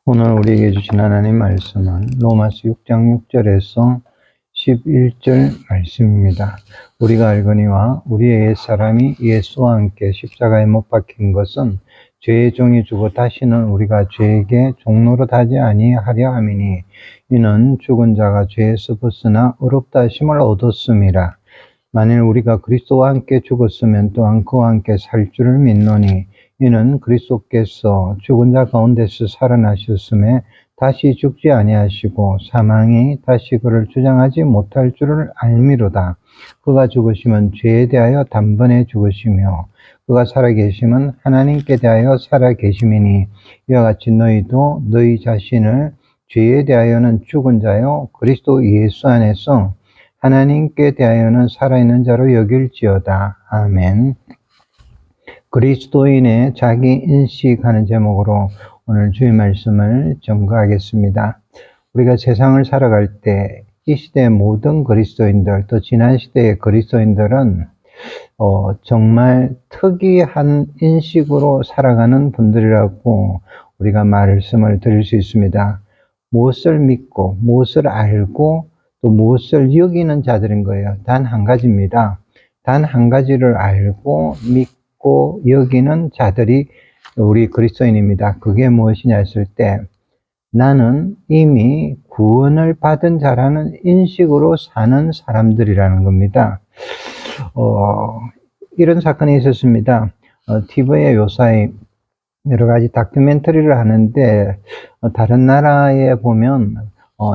오늘 우리에게 주신 하나님 말씀은 로마서 6장 6절에서 11절 말씀입니다. 우리가 알거니와 우리의 옛사람이 예수와 함께 십자가에 못 박힌 것은 죄의 종이 주고 다시는 우리가 죄에게 종노릇하지 아니하려 함이니 이는 죽은 자가 죄에서 벗으나 의롭다 하심을 얻었음이라. 만일 우리가 그리스도와 함께 죽었으면 또한 그와 함께 살 줄을 믿노니 이는 그리스도께서 죽은 자 가운데서 살아나셨음에 다시 죽지 아니하시고 사망이 다시 그를 주장하지 못할 줄을 알미로다. 그가 죽으시면 죄에 대하여 단번에 죽으시며 그가 살아계심은 하나님께 대하여 살아계심이니 이와 같이 너희도 너희 자신을 죄에 대하여는 죽은 자요 그리스도 예수 안에서 하나님께 대하여는 살아있는 자로 여길지어다. 아멘. 그리스도인의 자기 인식하는 제목으로 오늘 주의 말씀을 점거하겠습니다. 우리가 세상을 살아갈 때 이 시대의 모든 그리스도인들, 또 지난 시대의 그리스도인들은 정말 특이한 인식으로 살아가는 분들이라고 우리가 말씀을 드릴 수 있습니다. 무엇을 믿고, 무엇을 알고, 또 무엇을 여기는 자들인 거예요. 단 한 가지입니다. 단 한 가지를 알고 믿고 여기는 자들이 우리 그리스도인입니다. 그게 무엇이냐 했을 때 나는 이미 구원을 받은 자라는 인식으로 사는 사람들이라는 겁니다. 이런 사건이 있었습니다. TV에 요사이 여러 가지 다큐멘터리를 하는데 다른 나라에 보면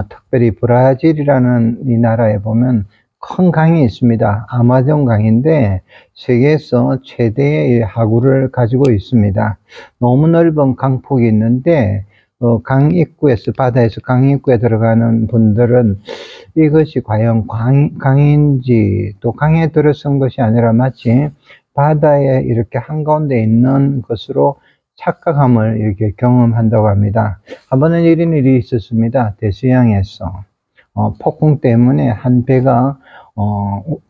특별히 브라질이라는 이 나라에 보면 큰 강이 있습니다. 아마존 강인데 세계에서 최대의 하구를 가지고 있습니다. 너무 넓은 강폭이 있는데 강 입구에서 바다에서 강 입구에 들어가는 분들은 이것이 과연 강인지 또 강에 들어선 것이 아니라 마치 바다에 이렇게 한가운데 있는 것으로 착각함을 이렇게 경험한다고 합니다. 한 번은 이런 일이 있었습니다. 대서양에서 폭풍 때문에 한 배가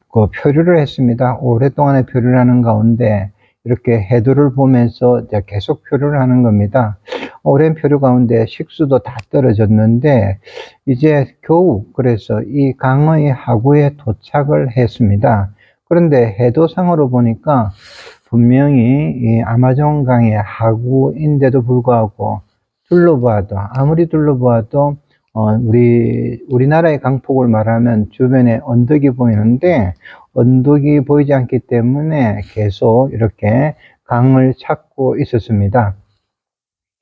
그 표류를 했습니다. 오랫동안의 표류를 하는 가운데 이렇게 해도를 보면서 계속 표류를 하는 겁니다. 오랜 표류 가운데 식수도 다 떨어졌는데 이제 겨우 그래서 이 강의 하구에 도착을 했습니다. 그런데 해도상으로 보니까 분명히 이 아마존 강의 하구인데도 불구하고 아무리 둘러봐도 우리나라의 강폭을 말하면 주변에 언덕이 보이는데 언덕이 보이지 않기 때문에 계속 이렇게 강을 찾고 있었습니다.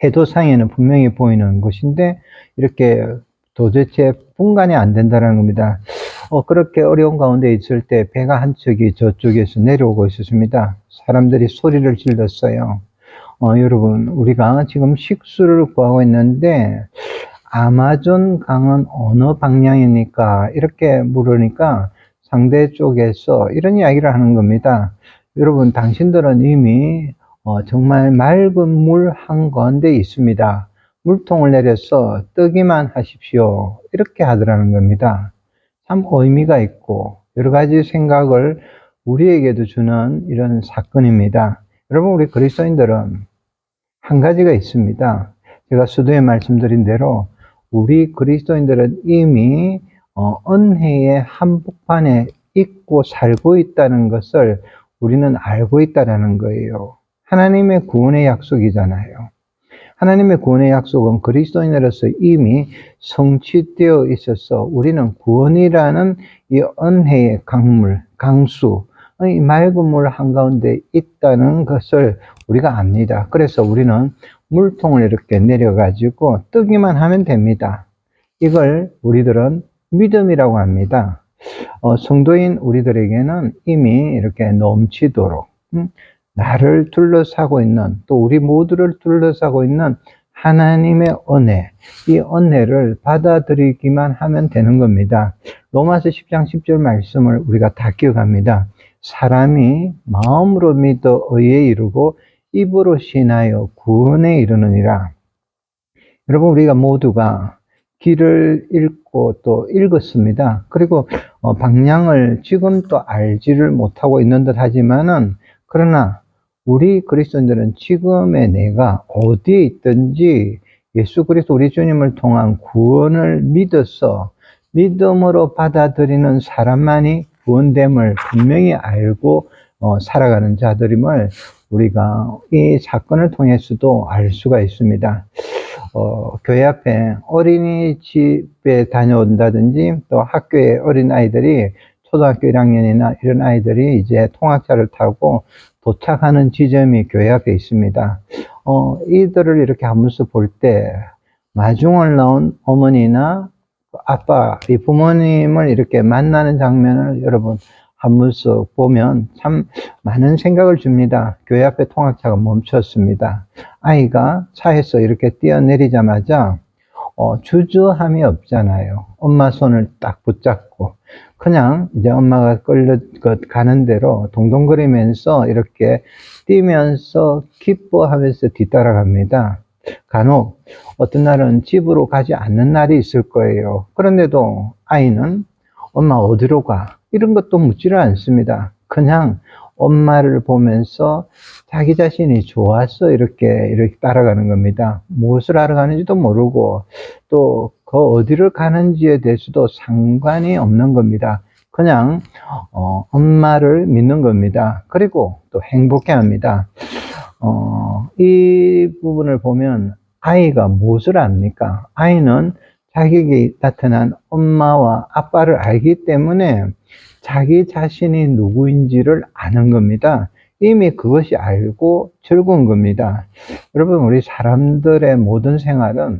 해도상에는 분명히 보이는 것인데 이렇게 도대체 분간이 안 된다는 겁니다. 그렇게 어려운 가운데 있을 때 배가 한 척이 저쪽에서 내려오고 있었습니다. 사람들이 소리를 질렀어요. 여러분, 우리가 지금 식수를 구하고 있는데 아마존 강은 어느 방향입니까? 이렇게 물으니까 상대 쪽에서 이런 이야기를 하는 겁니다. 여러분, 당신들은 이미 정말 맑은 물 한가운데 있습니다. 물통을 내려서 뜨기만 하십시오. 이렇게 하더라는 겁니다. 참 의미가 있고 여러 가지 생각을 우리에게도 주는 이런 사건입니다. 여러분, 우리 그리스도인들은 한 가지가 있습니다. 제가 수도에 말씀드린 대로 우리 그리스도인들은 이미 은혜의 한복판에 있고 살고 있다는 것을 우리는 알고 있다는 거예요. 하나님의 구원의 약속이잖아요. 하나님의 구원의 약속은 그리스도인으로서 이미 성취되어 있어서 우리는 구원이라는 이 은혜의 강수, 이 맑은 물 한가운데 있다는 것을 우리가 압니다. 그래서 우리는 물통을 이렇게 내려가지고 뜨기만 하면 됩니다. 이걸 우리들은 믿음이라고 합니다. 성도인 우리들에게는 이미 이렇게 넘치도록 나를 둘러싸고 있는, 또 우리 모두를 둘러싸고 있는 하나님의 은혜, 이 은혜를 받아들이기만 하면 되는 겁니다. 로마서 10장 10절 말씀을 우리가 다 기억합니다. 사람이 마음으로 믿어 의에 이르고 입으로 신하여 구원에 이르느니라. 여러분, 우리가 모두가 길을 읽고 또 읽었습니다. 그리고 방향을 지금 또 알지를 못하고 있는 듯 하지만은 그러나 우리 그리스도인들은 지금의 내가 어디에 있든지 예수 그리스도 우리 주님을 통한 구원을 믿어서 믿음으로 받아들이는 사람만이 구원됨을 분명히 알고 살아가는 자들임을 우리가 이 사건을 통해서도 알 수가 있습니다. 교회 앞에 어린이집에 다녀온다든지 또 학교에 어린아이들이 초등학교 1학년이나 이런 아이들이 이제 통학차를 타고 도착하는 지점이 교회 앞에 있습니다. 이들을 이렇게 한 번씩 볼 때 마중을 나온 어머니나 아빠, 이 부모님을 이렇게 만나는 장면을 여러분 한 번씩 보면 참 많은 생각을 줍니다. 교회 앞에 통학차가 멈췄습니다. 아이가 차에서 이렇게 뛰어내리자마자 주저함이 없잖아요. 엄마 손을 딱 붙잡고 그냥 이제 엄마가 가는 대로 동동거리면서 이렇게 뛰면서 기뻐하면서 뒤따라갑니다. 간혹 어떤 날은 집으로 가지 않는 날이 있을 거예요. 그런데도 아이는 엄마 어디로 가? 이런 것도 묻지를 않습니다. 그냥 엄마를 보면서 자기 자신이 좋아서 이렇게 따라가는 겁니다. 무엇을 하러 가는지도 모르고 또 그 어디를 가는지에 대해서도 상관이 없는 겁니다. 그냥 엄마를 믿는 겁니다. 그리고 또 행복해 합니다. 이 부분을 보면 아이가 무엇을 압니까? 아이는 자기에게 나타난 엄마와 아빠를 알기 때문에 자기 자신이 누구인지를 아는 겁니다. 이미 그것이 알고 즐거운 겁니다. 여러분, 우리 사람들의 모든 생활은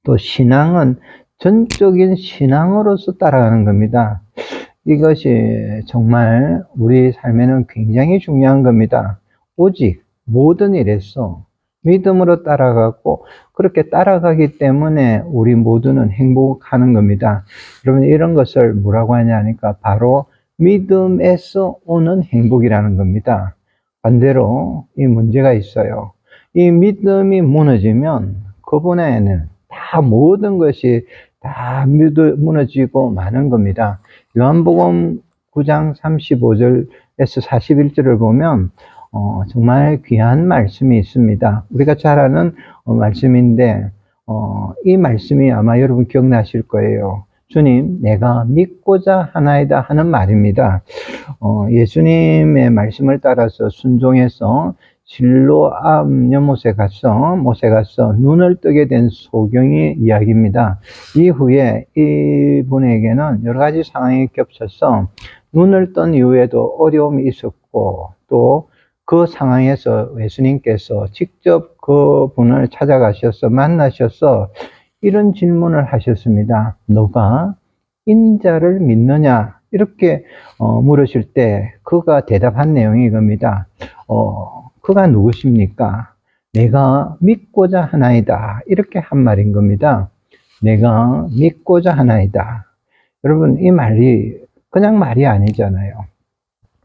또 신앙은 전적인 신앙으로서 따라가는 겁니다. 이것이 정말 우리 삶에는 굉장히 중요한 겁니다. 오직 모든 일에서 믿음으로 따라가고 그렇게 따라가기 때문에 우리 모두는 행복하는 겁니다. 여러분, 이런 것을 뭐라고 하냐니까 바로 믿음에서 오는 행복이라는 겁니다. 반대로 이 문제가 있어요. 이 믿음이 무너지면 그분에는 다 모든 것이 다 무너지고 마는 겁니다. 요한복음 9장 35절에서 41절을 보면 정말 귀한 말씀이 있습니다. 우리가 잘 아는 말씀인데 이 말씀이 아마 여러분 기억나실 거예요. 주님, 내가 믿고자 하나이다 하는 말입니다. 예수님의 말씀을 따라서 순종해서 실로암 연못에 못에 가서 눈을 뜨게 된 소경의 이야기입니다. 이후에 이분에게는 여러 가지 상황이 겹쳐서 눈을 뜬 이후에도 어려움이 있었고 또 그 상황에서 예수님께서 직접 그분을 찾아가셔서 만나셔서 이런 질문을 하셨습니다. 너가 인자를 믿느냐? 이렇게 물으실 때 그가 대답한 내용이 이겁니다. 그가 누구십니까? 내가 믿고자 하나이다. 이렇게 한 말인 겁니다. 내가 믿고자 하나이다. 여러분, 이 말이 그냥 말이 아니잖아요.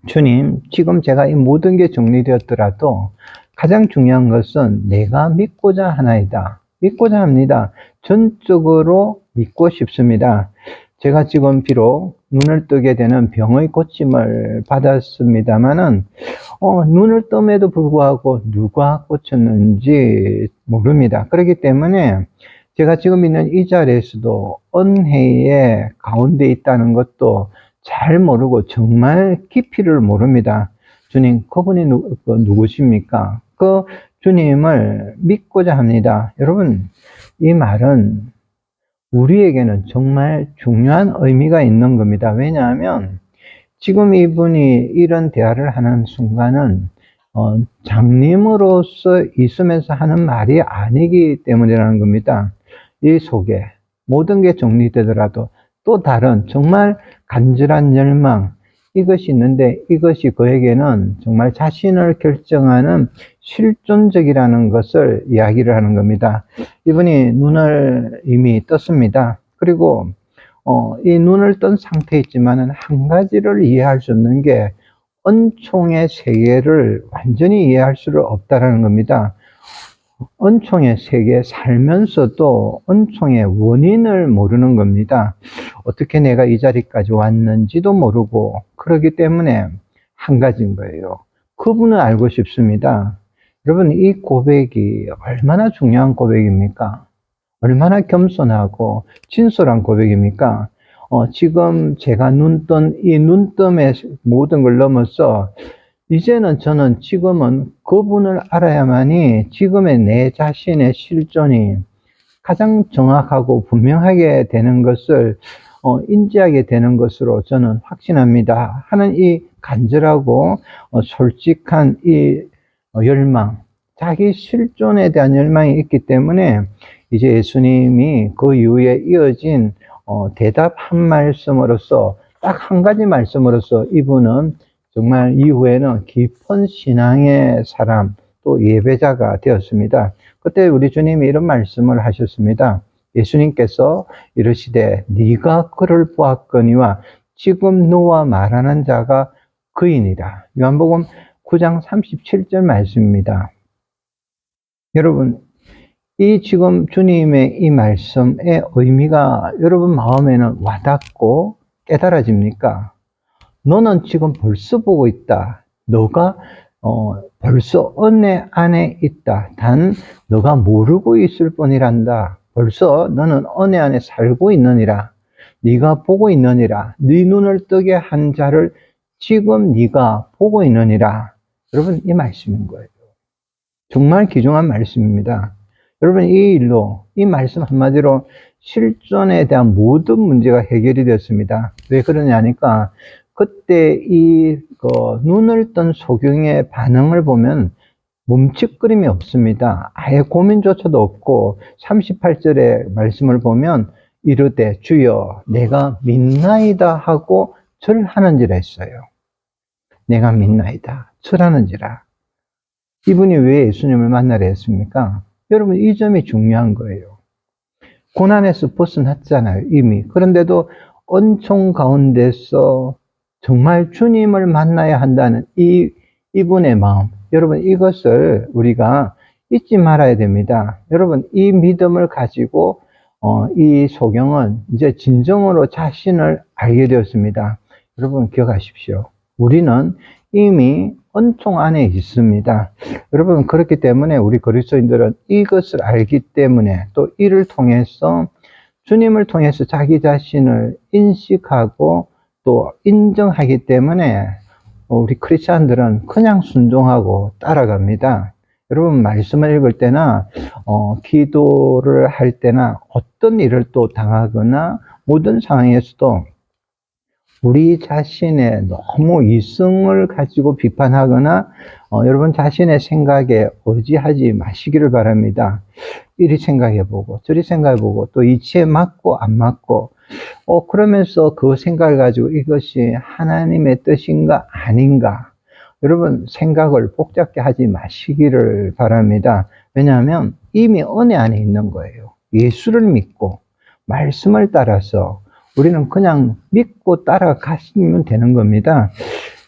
주님, 지금 제가 이 모든 게 정리되었더라도 가장 중요한 것은 내가 믿고자 하나이다. 믿고자 합니다. 전적으로 믿고 싶습니다. 제가 지금 비록 눈을 뜨게 되는 병의 고침을 받았습니다만은 눈을 뜸에도 불구하고 누가 고쳤는지 모릅니다. 그렇기 때문에 제가 지금 있는 이 자리에서도 은혜의 가운데 있다는 것도 잘 모르고 정말 깊이를 모릅니다. 주님, 그분이 누구십니까? 그 주님을 믿고자 합니다. 여러분, 이 말은 우리에게는 정말 중요한 의미가 있는 겁니다. 왜냐하면 지금 이분이 이런 대화를 하는 순간은 장님으로서 있으면서 하는 말이 아니기 때문이라는 겁니다. 이 속에 모든 게 정리되더라도 또 다른 정말 간절한 열망, 이것이 있는데 이것이 그에게는 정말 자신을 결정하는 실존적이라는 것을 이야기를 하는 겁니다. 이분이 눈을 이미 떴습니다. 그리고 이 눈을 뜬 상태에 있지만은 한 가지를 이해할 수 없는 게 은총의 세계를 완전히 이해할 수는 없다라는 겁니다. 은총의 세계에 살면서도 은총의 원인을 모르는 겁니다. 어떻게 내가 이 자리까지 왔는지도 모르고 그렇기 때문에 한 가지인 거예요. 그분을 알고 싶습니다. 여러분, 이 고백이 얼마나 중요한 고백입니까? 얼마나 겸손하고 진솔한 고백입니까? 지금 제가 눈뜬 이 눈뜸의 모든 걸 넘어서 이제는 저는 지금은 그분을 알아야만이 지금의 내 자신의 실존이 가장 정확하고 분명하게 되는 것을 인지하게 되는 것으로 저는 확신합니다 하는 이 간절하고 솔직한 이 열망, 자기 실존에 대한 열망이 있기 때문에 이제 예수님이 그 이후에 이어진 대답 한 말씀으로써 딱 한 가지 말씀으로써 이분은 정말 이후에는 깊은 신앙의 사람, 또 예배자가 되었습니다. 그때 우리 주님이 이런 말씀을 하셨습니다. 예수님께서 이르시되 네가 그를 보았거니와 지금 너와 말하는 자가 그이니라. 요한복음 9장 37절 말씀입니다. 여러분, 이 지금 주님의 이 말씀의 의미가 여러분 마음에는 와닿고 깨달아집니까? 너는 지금 벌써 보고 있다. 너가 벌써 은혜 안에 있다. 단 너가 모르고 있을 뿐이란다. 벌써 너는 은혜 안에 살고 있느니라. 네가 보고 있느니라. 네 눈을 뜨게 한 자를 지금 네가 보고 있느니라. 여러분, 이 말씀인 거예요. 정말 귀중한 말씀입니다. 여러분, 이 일로 이 말씀 한마디로 실존에 대한 모든 문제가 해결이 됐습니다. 왜 그러냐니까 그때 이 눈을 뜬 소경의 반응을 보면 멈칫거림이 없습니다. 아예 고민조차도 없고 38절의 말씀을 보면 이르되 주여 내가 믿나이다 하고 절하는지라 했어요. 내가 믿나이다 절하는지라. 이분이 왜 예수님을 만나려 했습니까? 여러분, 이 점이 중요한 거예요. 고난에서 벗어났잖아요, 이미. 그런데도 은총 가운데서 정말 주님을 만나야 한다는 이분의 마음. 여러분, 이것을 우리가 잊지 말아야 됩니다. 여러분, 이 믿음을 가지고 이 소경은 이제 진정으로 자신을 알게 되었습니다. 여러분, 기억하십시오. 우리는 이미 은총 안에 있습니다. 여러분, 그렇기 때문에 우리 그리스도인들은 이것을 알기 때문에 또 이를 통해서 주님을 통해서 자기 자신을 인식하고 또 인정하기 때문에 우리 크리스찬들은 그냥 순종하고 따라갑니다. 여러분, 말씀을 읽을 때나 기도를 할 때나 어떤 일을 또 당하거나 모든 상황에서도 우리 자신의 너무 이성을 가지고 비판하거나 여러분 자신의 생각에 의지하지 마시기를 바랍니다. 이리 생각해보고 저리 생각해보고 또 이치에 맞고 안 맞고 그러면서 그 생각을 가지고 이것이 하나님의 뜻인가 아닌가, 여러분 생각을 복잡게 하지 마시기를 바랍니다. 왜냐하면 이미 은혜 안에 있는 거예요. 예수를 믿고 말씀을 따라서 우리는 그냥 믿고 따라가시면 되는 겁니다.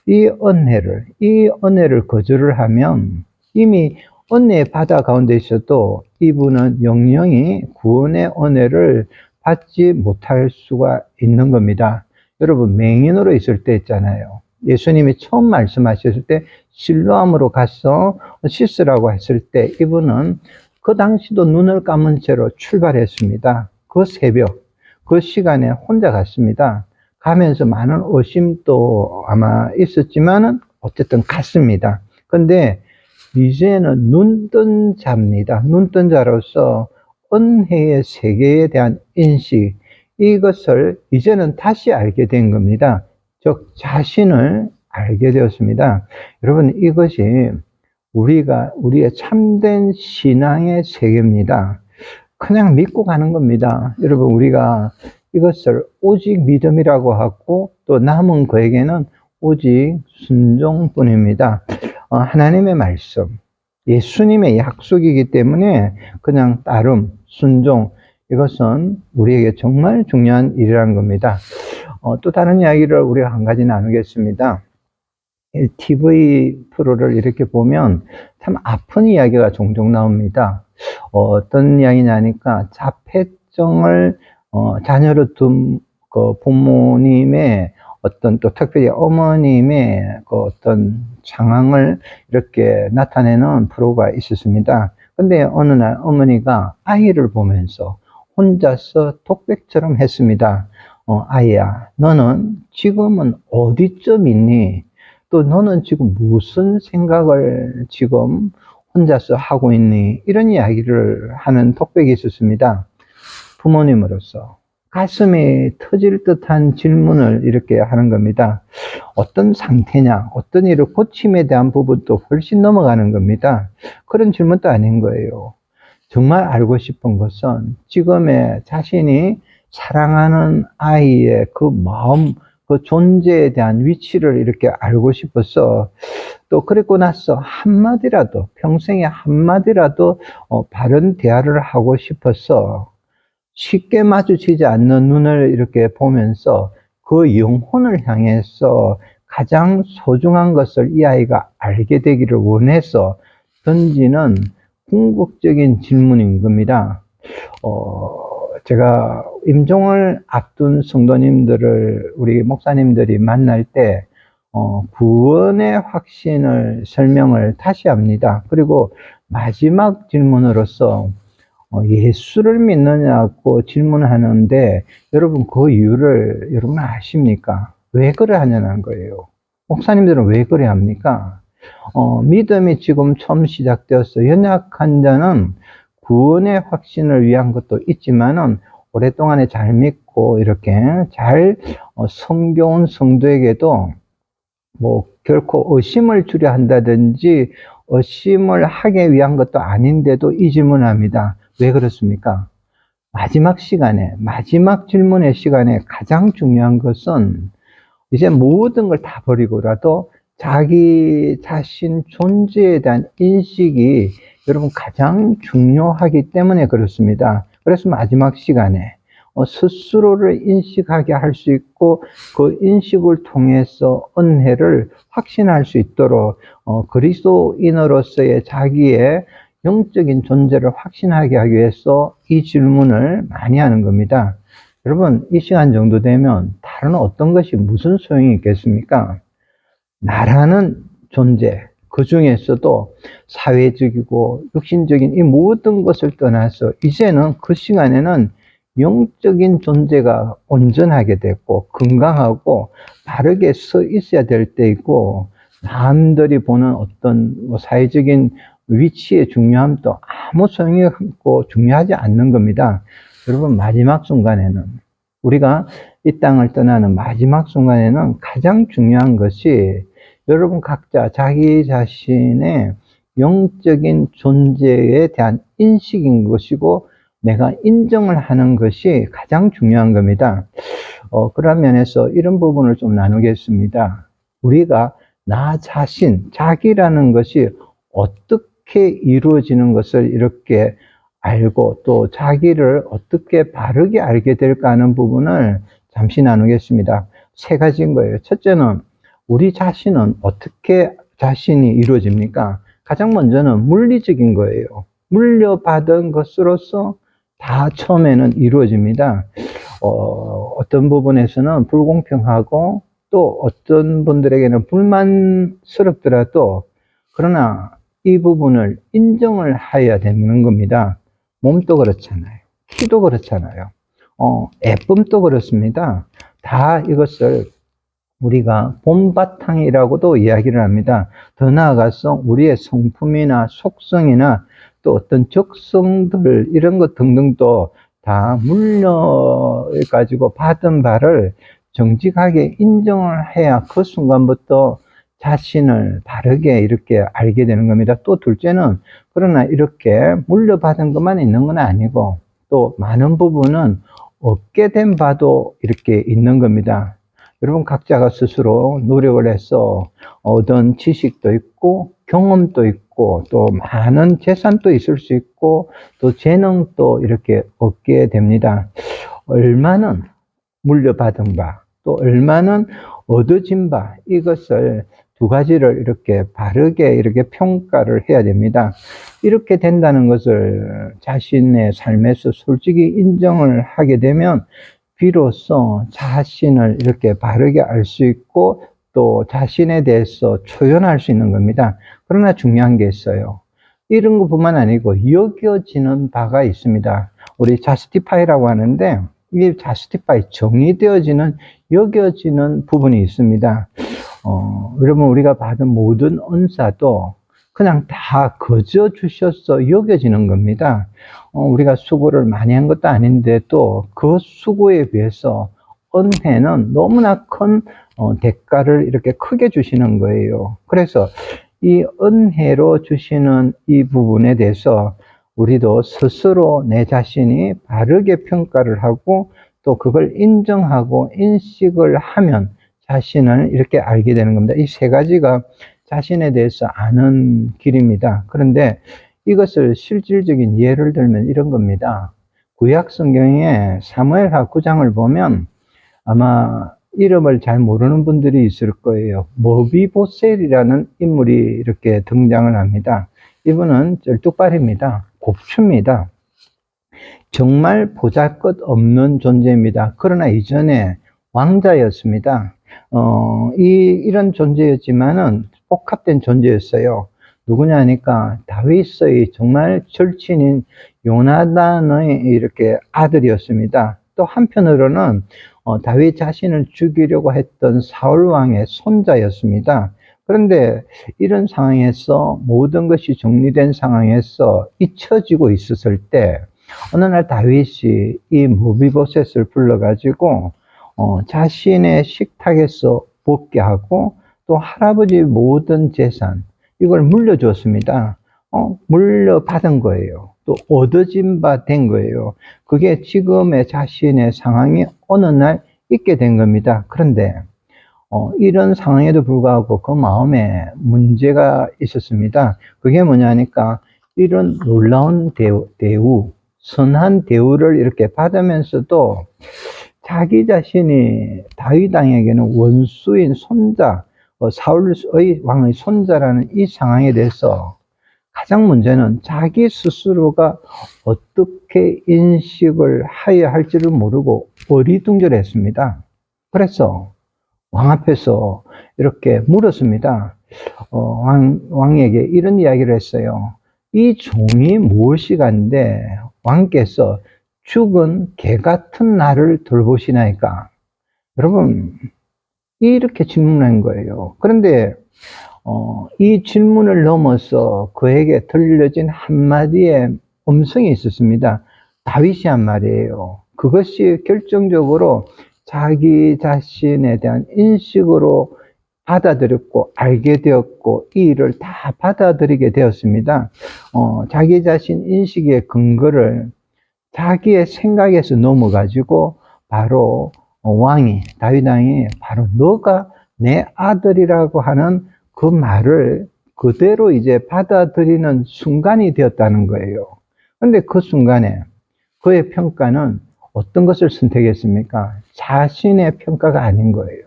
이 은혜를 거절을 하면 이미 은혜의 바다 가운데 있어도 이분은 영영이 구원의 은혜를 받지 못할 수가 있는 겁니다. 여러분, 맹인으로 있을 때 있잖아요. 예수님이 처음 말씀하셨을 때 실로암으로 가서 씻으라고 했을 때 이분은 그 당시도 눈을 감은 채로 출발했습니다. 그 새벽, 그 시간에 혼자 갔습니다. 가면서 많은 의심도 아마 있었지만은 어쨌든 갔습니다. 근데 이제는 눈뜬 자입니다. 눈뜬 자로서 은혜의 세계에 대한 인식, 이것을 이제는 다시 알게 된 겁니다. 즉 자신을 알게 되었습니다. 여러분, 이것이 우리의 참된 신앙의 세계입니다. 그냥 믿고 가는 겁니다. 여러분, 우리가 이것을 오직 믿음이라고 하고 또 남은 그에게는 오직 순종뿐입니다. 하나님의 말씀, 예수님의 약속이기 때문에 그냥 따름, 순종, 이것은 우리에게 정말 중요한 일이라는 겁니다. 또 다른 이야기를 우리가 한 가지 나누겠습니다. TV 프로를 이렇게 보면 참 아픈 이야기가 종종 나옵니다. 어떤 이야기냐니까 자폐증을 자녀로 둔 그 부모님의 어떤 또 특별히 어머님의 그 어떤 상황을 이렇게 나타내는 프로가 있었습니다. 근데 어느 날 어머니가 아이를 보면서 혼자서 독백처럼 했습니다. 아이야, 너는 지금은 어디쯤 있니? 또 너는 지금 무슨 생각을 지금 혼자서 하고 있니? 이런 이야기를 하는 독백이 있었습니다. 부모님으로서 가슴이 터질 듯한 질문을 이렇게 하는 겁니다. 어떤 상태냐, 어떤 일을 고침에 대한 부분도 훨씬 넘어가는 겁니다. 그런 질문도 아닌 거예요. 정말 알고 싶은 것은 지금의 자신이 사랑하는 아이의 그 마음, 그 존재에 대한 위치를 이렇게 알고 싶어서, 또 그리고 나서 한마디라도, 평생에 한마디라도 바른 대화를 하고 싶어서 쉽게 마주치지 않는 눈을 이렇게 보면서 그 영혼을 향해서 가장 소중한 것을 이 아이가 알게 되기를 원해서 던지는 궁극적인 질문인 겁니다. 제가 임종을 앞둔 성도님들을 우리 목사님들이 만날 때 구원의 확신을 설명을 다시 합니다. 그리고 마지막 질문으로서 예수를 믿느냐고 질문하는데 여러분 그 이유를 여러분 아십니까? 왜 그래 하냐는 거예요. 목사님들은 왜 그래 합니까? 믿음이 지금 처음 시작되었어. 연약한 자는 구원의 확신을 위한 것도 있지만은 오랫동안에 잘 믿고 이렇게 잘 섬겨온 성도에게도 뭐 결코 의심을 주려 한다든지 의심을 하기 위한 것도 아닌데도 이 질문을 합니다. 왜 그렇습니까? 마지막 시간에, 마지막 질문의 시간에 가장 중요한 것은 이제 모든 걸 다 버리고라도 자기 자신 존재에 대한 인식이 여러분 가장 중요하기 때문에 그렇습니다. 그래서 마지막 시간에 스스로를 인식하게 할 수 있고 그 인식을 통해서 은혜를 확신할 수 있도록 그리스도인으로서의 자기의 영적인 존재를 확신하게 하기 위해서 이 질문을 많이 하는 겁니다. 여러분 이 시간 정도 되면 다른 어떤 것이 무슨 소용이 있겠습니까? 나라는 존재, 그 중에서도 사회적이고 육신적인 이 모든 것을 떠나서 이제는 그 시간에는 영적인 존재가 온전하게 됐고 건강하고 바르게 서 있어야 될 때이고, 남들이 보는 어떤 사회적인 위치의 중요함도 아무 소용이 없고 중요하지 않는 겁니다. 여러분 마지막 순간에는, 우리가 이 땅을 떠나는 마지막 순간에는 가장 중요한 것이 여러분 각자 자기 자신의 영적인 존재에 대한 인식인 것이고 내가 인정을 하는 것이 가장 중요한 겁니다. 그런 면에서 이런 부분을 좀 나누겠습니다. 우리가 나 자신, 자기라는 것이 어떻게 이루어지는 것을 이렇게 알고 또 자기를 어떻게 바르게 알게 될까 하는 부분을 잠시 나누겠습니다. 세 가지인 거예요. 첫째는 우리 자신은 어떻게 자신이 이루어집니까? 가장 먼저는 물리적인 거예요. 물려받은 것으로서 다 처음에는 이루어집니다. 어떤 부분에서는 불공평하고 또 어떤 분들에게는 불만스럽더라도 그러나 이 부분을 인정을 해야 되는 겁니다. 몸도 그렇잖아요. 키도 그렇잖아요. 예쁨도 그렇습니다. 다 이것을 우리가 봄바탕이라고도 이야기를 합니다. 더 나아가서 우리의 성품이나 속성이나 또 어떤 적성들 이런 것 등등도 다 물려가지고 받은 바를 정직하게 인정을 해야 그 순간부터 자신을 바르게 이렇게 알게 되는 겁니다. 또 둘째는 그러나 이렇게 물려받은 것만 있는 건 아니고 또 많은 부분은 얻게 된 바도 이렇게 있는 겁니다. 여러분 각자가 스스로 노력을 해서 얻은 지식도 있고 경험도 있고 또 많은 재산도 있을 수 있고 또 재능도 이렇게 얻게 됩니다. 얼마는 물려받은 바, 또 얼마는 얻어진 바, 이것을 두 가지를 이렇게 바르게 이렇게 평가를 해야 됩니다. 이렇게 된다는 것을 자신의 삶에서 솔직히 인정을 하게 되면 비로소 자신을 이렇게 바르게 알 수 있고 또 자신에 대해서 초연할 수 있는 겁니다. 그러나 중요한 게 있어요. 이런 것뿐만 아니고 여겨지는 바가 있습니다. 우리 자스티파이라고 하는데 이게 자스티파이, 정의되어지는, 여겨지는 부분이 있습니다. 여러분, 우리가 받은 모든 은사도 그냥 다 거저 주셔서 여겨지는 겁니다. 우리가 수고를 많이 한 것도 아닌데 또 그 수고에 비해서 은혜는 너무나 큰 대가를 이렇게 크게 주시는 거예요. 그래서 이 은혜로 주시는 이 부분에 대해서 우리도 스스로 내 자신이 바르게 평가를 하고 또 그걸 인정하고 인식을 하면 자신을 이렇게 알게 되는 겁니다. 이 세 가지가 자신에 대해서 아는 길입니다. 그런데 이것을 실질적인 예를 들면 이런 겁니다. 구약 성경에 사무엘하 9장을 보면 아마 이름을 잘 모르는 분들이 있을 거예요. 머비보셋이라는 인물이 이렇게 등장을 합니다. 이분은 쩔뚝발입니다. 곱춥니다. 정말 보잘것없는 존재입니다. 그러나 이전에 왕자였습니다. 이런 존재였지만은 복합된 존재였어요. 누구냐 하니까 다윗의 정말 절친인 요나단의 이렇게 아들이었습니다. 또 한편으로는 다윗 자신을 죽이려고 했던 사울 왕의 손자였습니다. 그런데 이런 상황에서 모든 것이 정리된 상황에서 잊혀지고 있었을 때 어느 날 다윗이 이 무비보셋을 불러가지고 자신의 식탁에서 먹게 하고 또 할아버지 모든 재산 이걸 물려줬습니다. 물려받은 거예요. 또 얻어진 바 된 거예요. 그게 지금의 자신의 상황이 어느 날 있게 된 겁니다. 그런데 이런 상황에도 불구하고 그 마음에 문제가 있었습니다. 그게 뭐냐니까 이런 놀라운 대우, 선한 대우를 이렇게 받으면서도 자기 자신이 다윗 왕에게는 원수인 손자, 사울의 왕의 손자라는 이 상황에 대해서 가장 문제는 자기 스스로가 어떻게 인식을 하여야 할지를 모르고 어리둥절했습니다. 그래서 왕 앞에서 이렇게 물었습니다. 왕에게 이런 이야기를 했어요. 이 종이 무엇이간데 왕께서 죽은 개 같은 나를 돌보시나이까? 여러분, 이렇게 질문한 거예요. 그런데 이 질문을 넘어서 그에게 들려진 한마디의 음성이 있었습니다. 다윗이 한 말이에요. 그것이 결정적으로 자기 자신에 대한 인식으로 받아들였고 알게 되었고 이 일을 다 받아들이게 되었습니다. 자기 자신 인식의 근거를 자기의 생각에서 넘어가지고 바로 다윗 왕이 바로 너가 내 아들이라고 하는 그 말을 그대로 이제 받아들이는 순간이 되었다는 거예요. 그런데 그 순간에 그의 평가는 어떤 것을 선택했습니까? 자신의 평가가 아닌 거예요.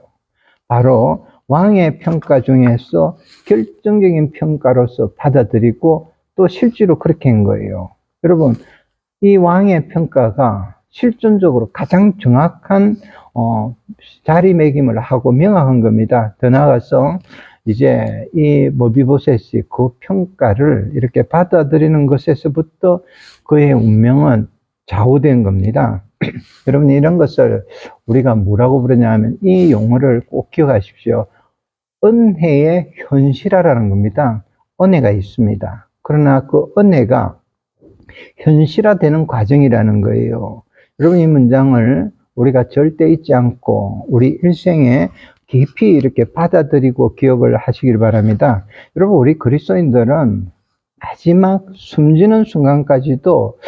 바로 왕의 평가 중에서 결정적인 평가로서 받아들이고 또 실제로 그렇게 한 거예요. 여러분, 이 왕의 평가가 실존적으로 가장 정확한 자리매김을 하고 명확한 겁니다. 더 나아가서 이제 이 머비보셋이 그 평가를 이렇게 받아들이는 것에서부터 그의 운명은 좌우된 겁니다. 여러분, 이런 것을 우리가 뭐라고 부르냐 하면 이 용어를 꼭 기억하십시오. 은혜의 현실화라는 겁니다. 은혜가 있습니다. 그러나 그 은혜가 현실화되는 과정이라는 거예요. 여러분, 이 문장을 우리가 절대 잊지 않고 우리 일생에 깊이 이렇게 받아들이고 기억을 하시길 바랍니다. 여러분, 우리 그리스도인들은 마지막 숨지는 순간까지도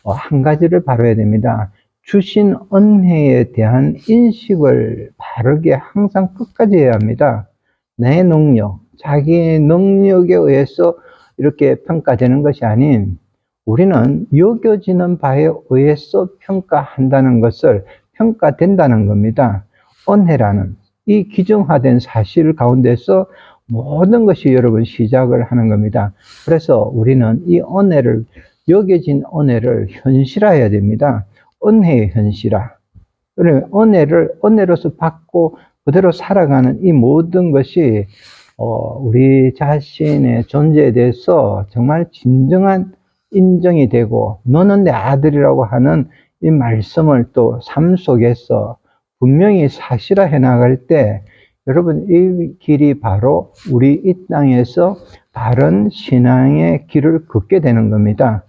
한 가지를 바라야 됩니다. 주신 은혜에 대한 인식을 바르게 항상 끝까지 해야 합니다. 내 능력, 자기의 능력에 의해서 이렇게 평가되는 것이 아닌 우리는 여겨지는 바에 의해서 평가한다는 것을 평가된다는 겁니다. 은혜라는 이 기정화된 사실 가운데서 모든 것이 여러분 시작을 하는 겁니다. 그래서 우리는 이 은혜를, 여겨진 은혜를 현실화해야 됩니다. 은혜의 현실화. 은혜를 은혜로서 받고 그대로 살아가는 이 모든 것이 우리 자신의 존재에 대해서 정말 진정한 인정이 되고 너는 내 아들이라고 하는 이 말씀을 또 삶 속에서 분명히 사실화해 나갈 때 여러분 이 길이 바로 우리 이 땅에서 바른 신앙의 길을 걷게 되는 겁니다.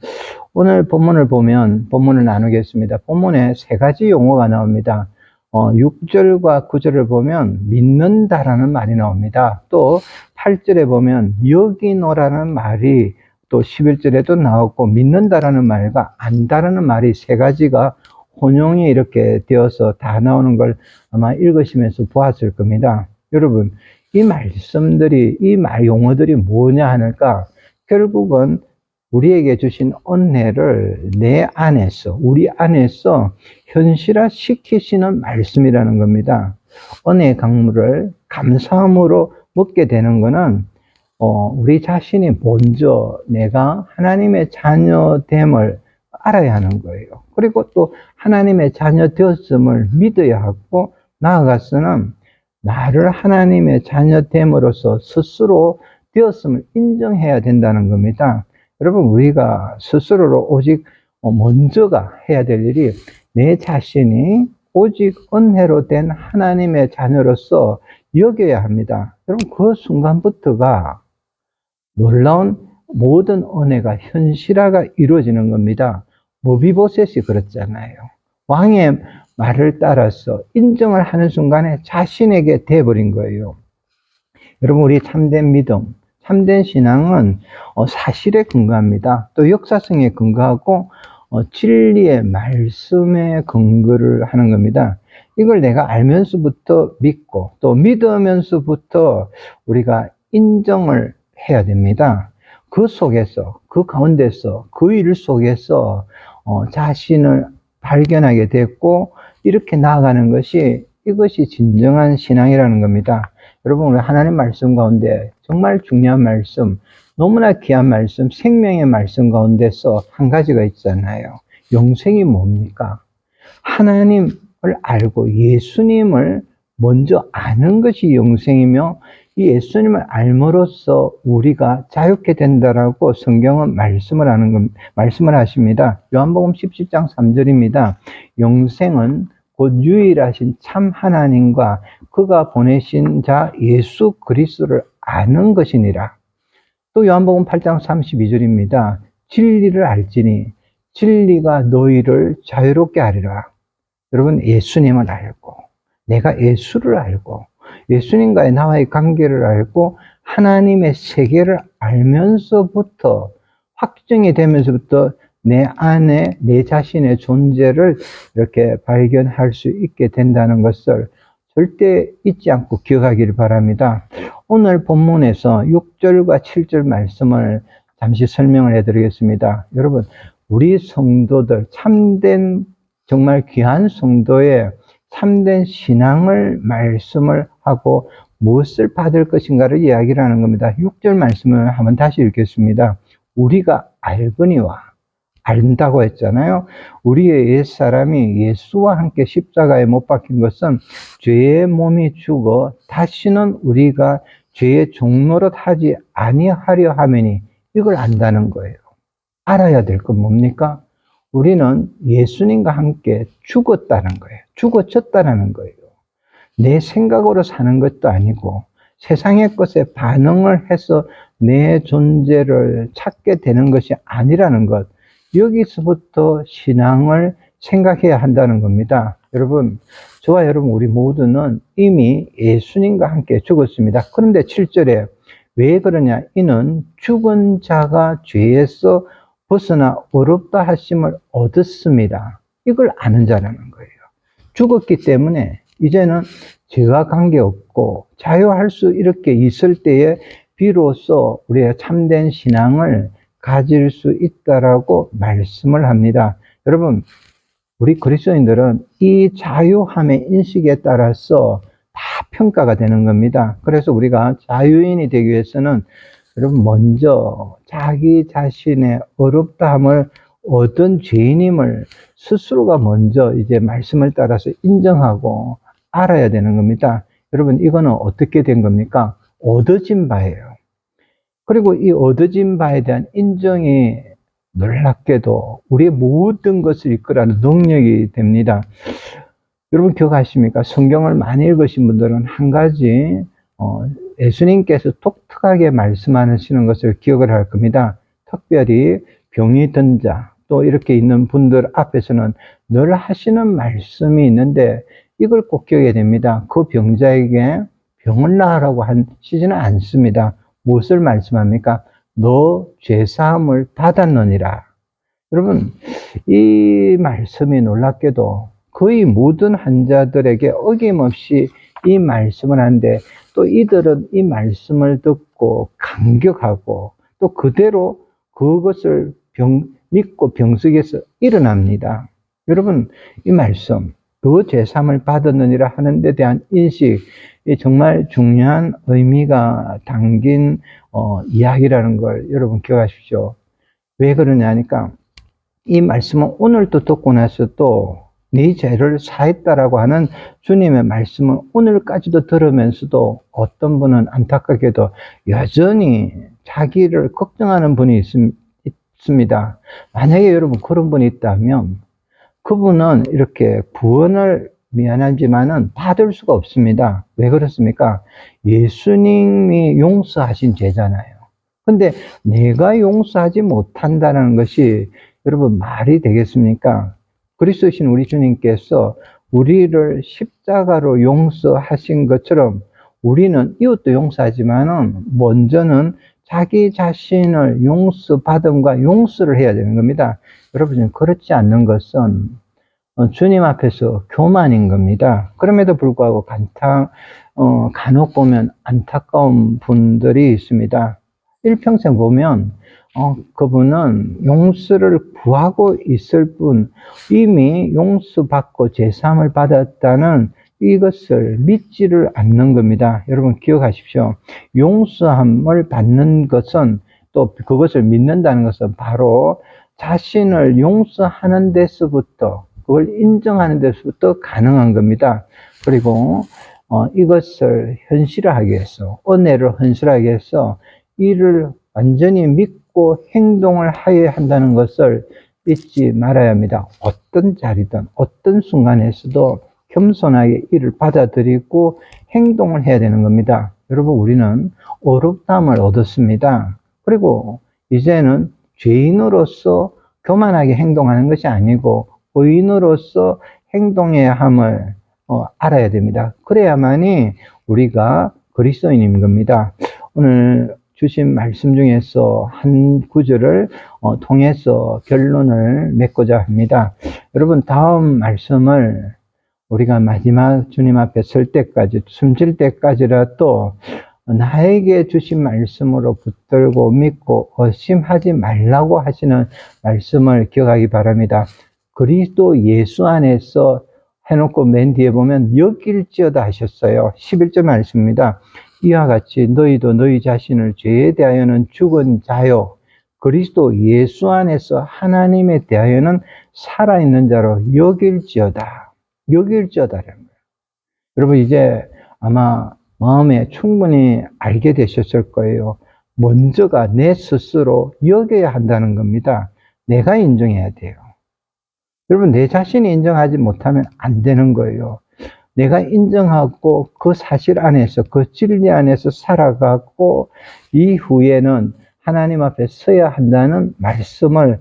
오늘 본문을 보면 본문을 나누겠습니다. 본문에 세 가지 용어가 나옵니다. 6절과 9절을 보면 믿는다라는 말이 나옵니다. 또 8절에 보면 여기노라는 말이 또 11절에도 나왔고 믿는다라는 말과 안다라는 말이 세 가지가 혼용이 이렇게 되어서 다 나오는 걸 아마 읽으시면서 보았을 겁니다. 여러분 이 말씀들이 이 용어들이 뭐냐 하니까 결국은 우리에게 주신 은혜를 내 안에서 우리 안에서 현실화 시키시는 말씀이라는 겁니다. 은혜의 강물을 감사함으로 먹게 되는 것은 우리 자신이 먼저 내가 하나님의 자녀됨을 알아야 하는 거예요. 그리고 또 하나님의 자녀 되었음을 믿어야 하고 나아가서는 나를 하나님의 자녀됨으로써 스스로 되었음을 인정해야 된다는 겁니다. 여러분 우리가 스스로로 오직 먼저가 해야 될 일이 내 자신이 오직 은혜로 된 하나님의 자녀로서 여겨야 합니다. 여러분 그 순간부터가 놀라운 모든 은혜가 현실화가 이루어지는 겁니다. 모비보셋이 그랬잖아요. 왕의 말을 따라서 인정을 하는 순간에 자신에게 돼버린 거예요. 여러분 우리 참된 믿음, 참된 신앙은 사실에 근거합니다. 또 역사성에 근거하고 진리의 말씀에 근거를 하는 겁니다. 이걸 내가 알면서부터 믿고 또 믿으면서부터 우리가 인정을 해야 됩니다. 그 속에서 그 가운데서 그 일 속에서 자신을 발견하게 됐고 이렇게 나아가는 것이 이것이 진정한 신앙이라는 겁니다. 여러분 우리 하나님 말씀 가운데 정말 중요한 말씀, 너무나 귀한 말씀, 생명의 말씀 가운데서 한 가지가 있잖아요. 영생이 뭡니까? 하나님을 알고 예수님을 먼저 아는 것이 영생이며 이 예수님을 알므로써 우리가 자유케 된다라고 성경은 말씀을 하십니다. 요한복음 17장 3절입니다. 영생은 곧 유일하신 참 하나님과 그가 보내신 자 예수 그리스도를 아는 것이니라. 또 요한복음 8장 32절입니다. 진리를 알지니 진리가 너희를 자유롭게 하리라. 여러분 예수님을 알고 내가 예수를 알고 예수님과의 나와의 관계를 알고 하나님의 세계를 알면서부터 확정이 되면서부터 내 안에 내 자신의 존재를 이렇게 발견할 수 있게 된다는 것을 절대 잊지 않고 기억하기를 바랍니다. 오늘 본문에서 6절과 7절 말씀을 잠시 설명을 해드리겠습니다. 여러분 우리 성도들 참된 정말 귀한 성도의 참된 신앙을 말씀을 하고 무엇을 받을 것인가를 이야기를 하는 겁니다. 6절 말씀을 한번 다시 읽겠습니다. 우리가 알거니와 안다고 했잖아요. 우리의 옛사람이 예수와 함께 십자가에 못 박힌 것은 죄의 몸이 죽어 다시는 우리가 죄의 종노릇 하지 아니하려 하매니 이걸 안다는 거예요. 알아야 될 건 뭡니까? 우리는 예수님과 함께 죽었다는 거예요. 죽어졌다는 거예요. 내 생각으로 사는 것도 아니고 세상의 것에 반응을 해서 내 존재를 찾게 되는 것이 아니라는 것. 여기서부터 신앙을 생각해야 한다는 겁니다. 여러분, 저와 여러분 우리 모두는 이미 예수님과 함께 죽었습니다. 그런데 7절에 왜 그러냐? 이는 죽은 자가 죄에서 벗어나 어렵다 하심을 얻었습니다. 이걸 아는 자라는 거예요. 죽었기 때문에 이제는 죄와 관계없고 자유할 수 이렇게 있을 때에 비로소 우리가 참된 신앙을 가질 수 있다라고 말씀을 합니다. 여러분, 우리 그리스도인들은 이 자유함의 인식에 따라서 다 평가가 되는 겁니다. 그래서 우리가 자유인이 되기 위해서는 여러분 먼저 자기 자신의 어렵다함을 얻은 죄인임을 스스로가 먼저 이제 말씀을 따라서 인정하고 알아야 되는 겁니다. 여러분 이거는 어떻게 된 겁니까? 얻어진 바예요. 그리고 이 얻어진 바에 대한 인정이 놀랍게도 우리의 모든 것을 이끌어가는 능력이 됩니다. 여러분 기억하십니까? 성경을 많이 읽으신 분들은 한 가지 예수님께서 독특하게 말씀하시는 것을 기억을 할 겁니다. 특별히 병이 든 자, 또 이렇게 있는 분들 앞에서는 늘 하시는 말씀이 있는데 이걸 꼭 기억해야 됩니다. 그 병자에게 병을 나으라고 하시지는 않습니다. 무엇을 말씀합니까? 너 죄사함을 받았느니라. 여러분, 이 말씀이 놀랍게도 거의 모든 환자들에게 어김없이 이 말씀을 하는데 또 이들은 이 말씀을 듣고 감격하고 또 그대로 그것을 믿고 병석에서 일어납니다. 여러분, 이 말씀, 그 죄사함을 받았느니라 하는 데 대한 인식이 정말 중요한 의미가 담긴 이야기라는 걸 여러분 기억하십시오. 왜 그러냐니까 이 말씀은 오늘도 듣고 나서도 네 죄를 사했다라고 하는 주님의 말씀을 오늘까지도 들으면서도 어떤 분은 안타깝게도 여전히 자기를 걱정하는 분이 있습니다. 만약에 여러분 그런 분이 있다면 그분은 이렇게 구원을 미안하지만은 받을 수가 없습니다. 왜 그렇습니까? 예수님이 용서하신 죄잖아요. 근데 내가 용서하지 못한다는 것이 여러분 말이 되겠습니까? 그리스도신 우리 주님께서 우리를 십자가로 용서하신 것처럼 우리는 이웃도 용서하지만은 먼저는 자기 자신을 용서받음과 용서를 해야 되는 겁니다. 여러분, 그렇지 않는 것은 주님 앞에서 교만인 겁니다. 그럼에도 불구하고 간혹 보면 안타까운 분들이 있습니다. 일평생 보면 그분은 용서를 구하고 있을 뿐 이미 용서받고 제사함을 받았다는 이것을 믿지를 않는 겁니다. 여러분 기억하십시오. 용서함을 받는 것은 또 그것을 믿는다는 것은 바로 자신을 용서하는 데서부터 그걸 인정하는 데서부터 가능한 겁니다. 그리고 이것을 현실화하기 위해서 은혜를 현실화하기 위해서 이를 완전히 믿고 행동을 하여야 한다는 것을 잊지 말아야 합니다. 어떤 자리든 어떤 순간에서도 겸손하게 이를 받아들이고 행동을 해야 되는 겁니다. 여러분 우리는 어렵다함을 얻었습니다. 그리고 이제는 죄인으로서 교만하게 행동하는 것이 아니고 의인으로서 행동해야 함을 알아야 됩니다. 그래야만이 우리가 그리스도인인 겁니다. 오늘 주신 말씀 중에서 한 구절을 통해서 결론을 맺고자 합니다. 여러분 다음 말씀을 우리가 마지막 주님 앞에 설 때까지 숨질 때까지라도 나에게 주신 말씀으로 붙들고 믿고 의심하지 말라고 하시는 말씀을 기억하기 바랍니다. 그리스도 예수 안에서 해놓고 맨 뒤에 보면 여길지어다 하셨어요. 11절 말씀입니다. 이와 같이 너희도 너희 자신을 죄에 대하여는 죽은 자요 그리스도 예수 안에서 하나님에 대하여는 살아있는 자로 여길지어다. 여길지어다라는 거예요. 여러분 이제 아마 마음에 충분히 알게 되셨을 거예요. 먼저가 내 스스로 여겨야 한다는 겁니다. 내가 인정해야 돼요. 여러분 내 자신이 인정하지 못하면 안 되는 거예요. 내가 인정하고 그 사실 안에서 그 진리 안에서 살아가고 이후에는 하나님 앞에 서야 한다는 말씀을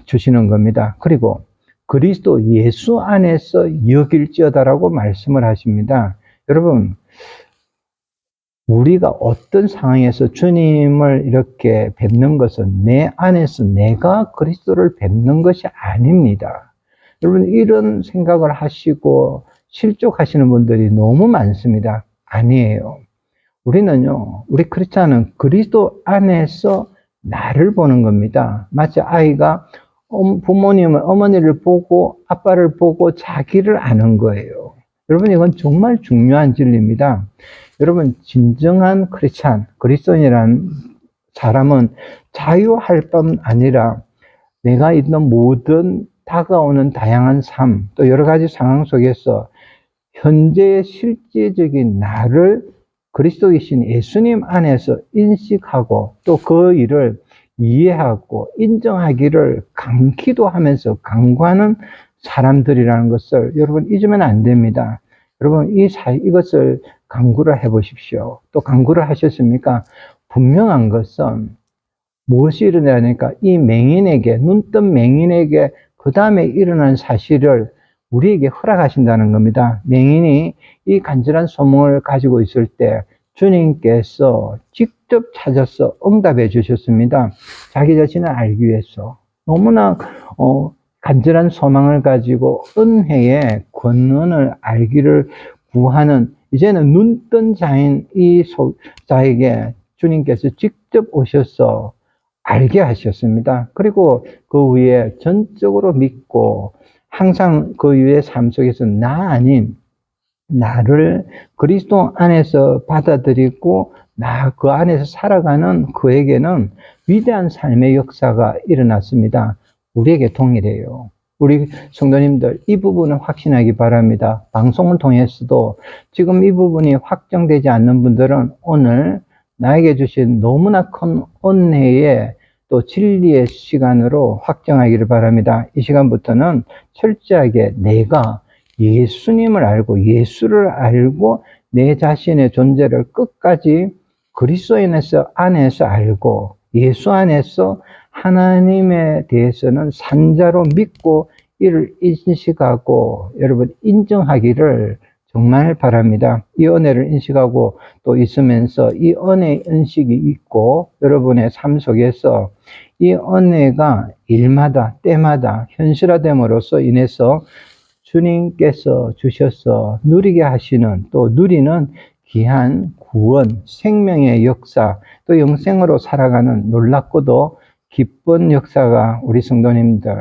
주시는 겁니다. 그리고 그리스도 예수 안에서 여길지어다라고 말씀을 하십니다. 여러분 우리가 어떤 상황에서 주님을 이렇게 뵙는 것은 내 안에서 내가 그리스도를 뵙는 것이 아닙니다. 여러분 이런 생각을 하시고 실족하시는 분들이 너무 많습니다. 아니에요. 우리는요, 우리 크리스찬은 그리스도 안에서 나를 보는 겁니다. 마치 아이가 부모님을, 어머니를 보고 아빠를 보고 자기를 아는 거예요. 여러분 이건 정말 중요한 진리입니다. 여러분 진정한 크리스찬, 그리스도인이라는 사람은 자유할 뿐 아니라 내가 있는 모든 다가오는 다양한 삶, 또 여러 가지 상황 속에서 현재의 실제적인 나를 그리스도이신 예수님 안에서 인식하고 또 그 일을 이해하고 인정하기를 기도하면서 간구하는 사람들이라는 것을 여러분 잊으면 안 됩니다. 여러분 이것을 간구를 해보십시오. 또 간구를 하셨습니까? 분명한 것은 무엇이 일어나니까 이 맹인에게, 눈뜬 맹인에게 그 다음에 일어난 사실을 우리에게 허락하신다는 겁니다. 맹인이 이 간절한 소망을 가지고 있을 때 주님께서 직접 찾아서 응답해 주셨습니다. 자기 자신을 알기 위해서 너무나 간절한 소망을 가지고 은혜의 권능을 알기를 구하는, 이제는 눈뜬 자인 이 자에게 주님께서 직접 오셔서 알게 하셨습니다. 그리고 그 위에 전적으로 믿고 항상 그 위에 삶 속에서 나 아닌 나를 그리스도 안에서 받아들이고 나 그 안에서 살아가는 그에게는 위대한 삶의 역사가 일어났습니다. 우리에게 동일해요. 우리 성도님들 이 부분을 확신하기 바랍니다. 방송을 통해서도 지금 이 부분이 확정되지 않는 분들은 오늘 나에게 주신 너무나 큰 은혜의 또 진리의 시간으로 확정하기를 바랍니다. 이 시간부터는 철저하게 내가 예수님을 알고 예수를 알고 내 자신의 존재를 끝까지 그리스도 안에서 알고 예수 안에서 하나님에 대해서는 산자로 믿고 이를 인식하고 여러분 인정하기를 정말 바랍니다. 이 은혜를 인식하고 또 있으면서 이 은혜의 인식이 있고 여러분의 삶 속에서 이 은혜가 일마다 때마다 현실화됨으로써 인해서 주님께서 주셔서 누리게 하시는 또 누리는 귀한 구원, 생명의 역사, 또 영생으로 살아가는 놀랍고도 기쁜 역사가 우리 성도님들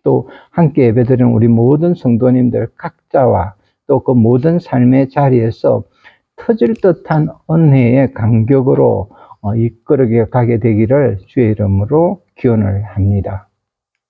또 함께 예배드리는 우리 모든 성도님들 각자와 또 그 모든 삶의 자리에서 터질 듯한 은혜의 간격으로 이끌어 가게 되기를 주의 이름으로 기원을 합니다.